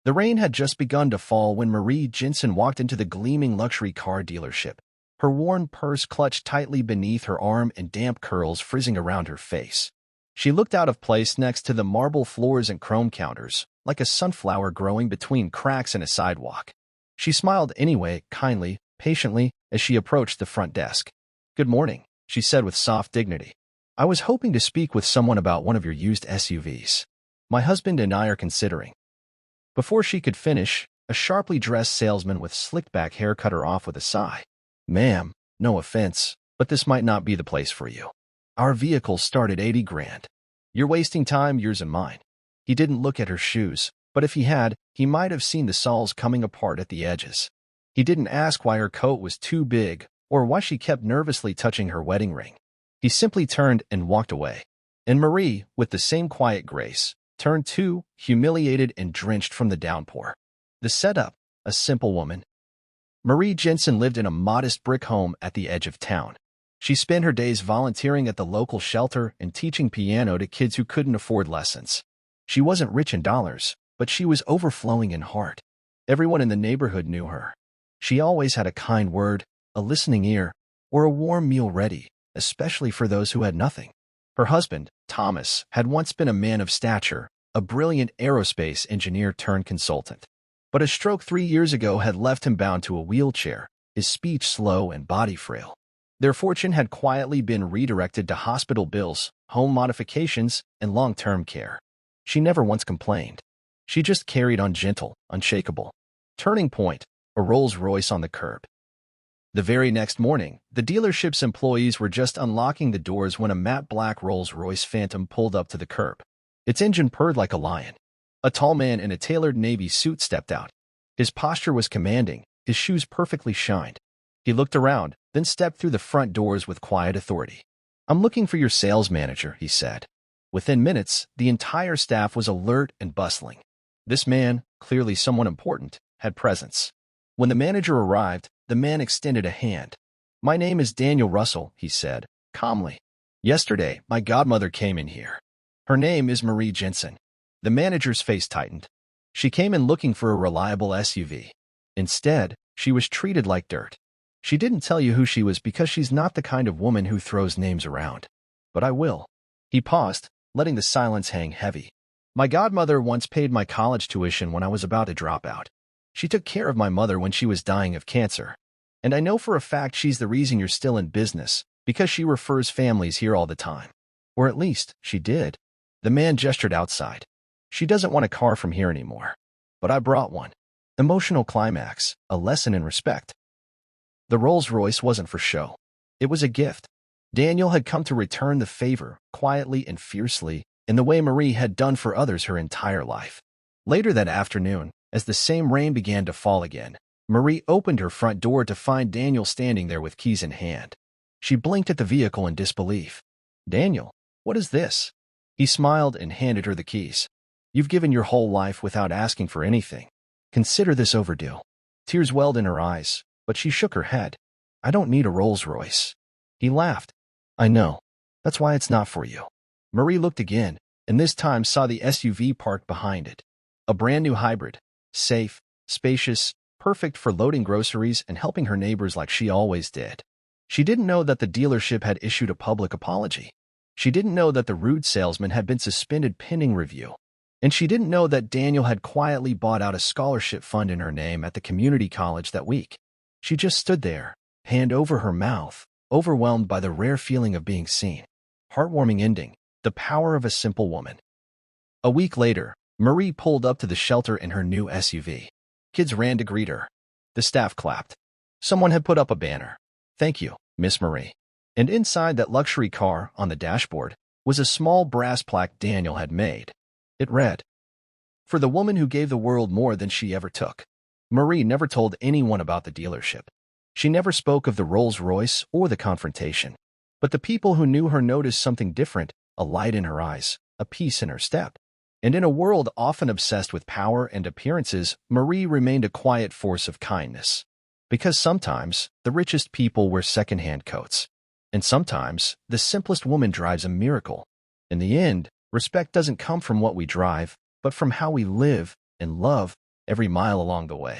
The rain had just begun to fall when Marie Jensen walked into the gleaming luxury car dealership, her worn purse clutched tightly beneath her arm and damp curls frizzing around her face. She looked out of place next to the marble floors and chrome counters, like a sunflower growing between cracks in a sidewalk. She smiled anyway, kindly, patiently, as she approached the front desk. "Good morning," she said with soft dignity. "I was hoping to speak with someone about one of your used SUVs. My husband and I are considering." Before she could finish, a sharply dressed salesman with slicked-back hair cut her off with a sigh. "Ma'am, no offense, but this might not be the place for you. Our vehicles start at 80 grand. You're wasting time, yours and mine." He didn't look at her shoes, but if he had, he might have seen the soles coming apart at the edges. He didn't ask why her coat was too big or why she kept nervously touching her wedding ring. He simply turned and walked away. And Marie, with the same quiet grace, turned too, humiliated and drenched from the downpour. The setup, a simple woman. Marie Jensen lived in a modest brick home at the edge of town. She spent her days volunteering at the local shelter and teaching piano to kids who couldn't afford lessons. She wasn't rich in dollars, but she was overflowing in heart. Everyone in the neighborhood knew her. She always had a kind word, a listening ear, or a warm meal ready, especially for those who had nothing. Her husband, Thomas, had once been a man of stature, a brilliant aerospace engineer turned consultant. But a stroke 3 years ago had left him bound to a wheelchair, his speech slow and body frail. Their fortune had quietly been redirected to hospital bills, home modifications, and long-term care. She never once complained. She just carried on gentle, unshakable. Turning point, a Rolls-Royce on the curb. The very next morning, the dealership's employees were just unlocking the doors when a matte black Rolls-Royce Phantom pulled up to the curb. Its engine purred like a lion. A tall man in a tailored navy suit stepped out. His posture was commanding, his shoes perfectly shined. He looked around, then stepped through the front doors with quiet authority. "I'm looking for your sales manager," he said. Within minutes, the entire staff was alert and bustling. This man, clearly someone important, had presence. When the manager arrived, the man extended a hand. "My name is Daniel Russell," he said, calmly. "Yesterday, my godmother came in here. Her name is Marie Jensen." The manager's face tightened. She came in looking for a reliable SUV. Instead, she was treated like dirt. "She didn't tell you who she was because she's not the kind of woman who throws names around. But I will." He paused, letting the silence hang heavy. "My godmother once paid my college tuition when I was about to drop out. She took care of my mother when she was dying of cancer. And I know for a fact she's the reason you're still in business, because she refers families here all the time. Or at least, she did." The man gestured outside. "She doesn't want a car from here anymore. But I brought one." Emotional climax, a lesson in respect. The Rolls-Royce wasn't for show. It was a gift. Daniel had come to return the favor, quietly and fiercely, in the way Marie had done for others her entire life. Later that afternoon, as the same rain began to fall again, Marie opened her front door to find Daniel standing there with keys in hand. She blinked at the vehicle in disbelief. "Daniel, what is this?" He smiled and handed her the keys. "You've given your whole life without asking for anything. Consider this overdue." Tears welled in her eyes, but she shook her head. "I don't need a Rolls-Royce." He laughed. "I know. That's why it's not for you." Marie looked again, and this time saw the SUV parked behind it. A brand new hybrid. Safe, spacious, perfect for loading groceries and helping her neighbors like she always did. She didn't know that the dealership had issued a public apology. She didn't know that the rude salesman had been suspended pending review. And she didn't know that Daniel had quietly bought out a scholarship fund in her name at the community college that week. She just stood there, hand over her mouth, overwhelmed by the rare feeling of being seen. Heartwarming ending, the power of a simple woman. A week later, Marie pulled up to the shelter in her new SUV. Kids ran to greet her. The staff clapped. Someone had put up a banner. "Thank you, Miss Marie." And inside that luxury car, on the dashboard, was a small brass plaque Daniel had made. It read, "For the woman who gave the world more than she ever took." Marie never told anyone about the dealership. She never spoke of the Rolls-Royce or the confrontation. But the people who knew her noticed something different, a light in her eyes, a peace in her step. And in a world often obsessed with power and appearances, Marie remained a quiet force of kindness. Because sometimes, the richest people wear second-hand coats. And sometimes, the simplest woman drives a miracle. In the end, respect doesn't come from what we drive, but from how we live and love every mile along the way.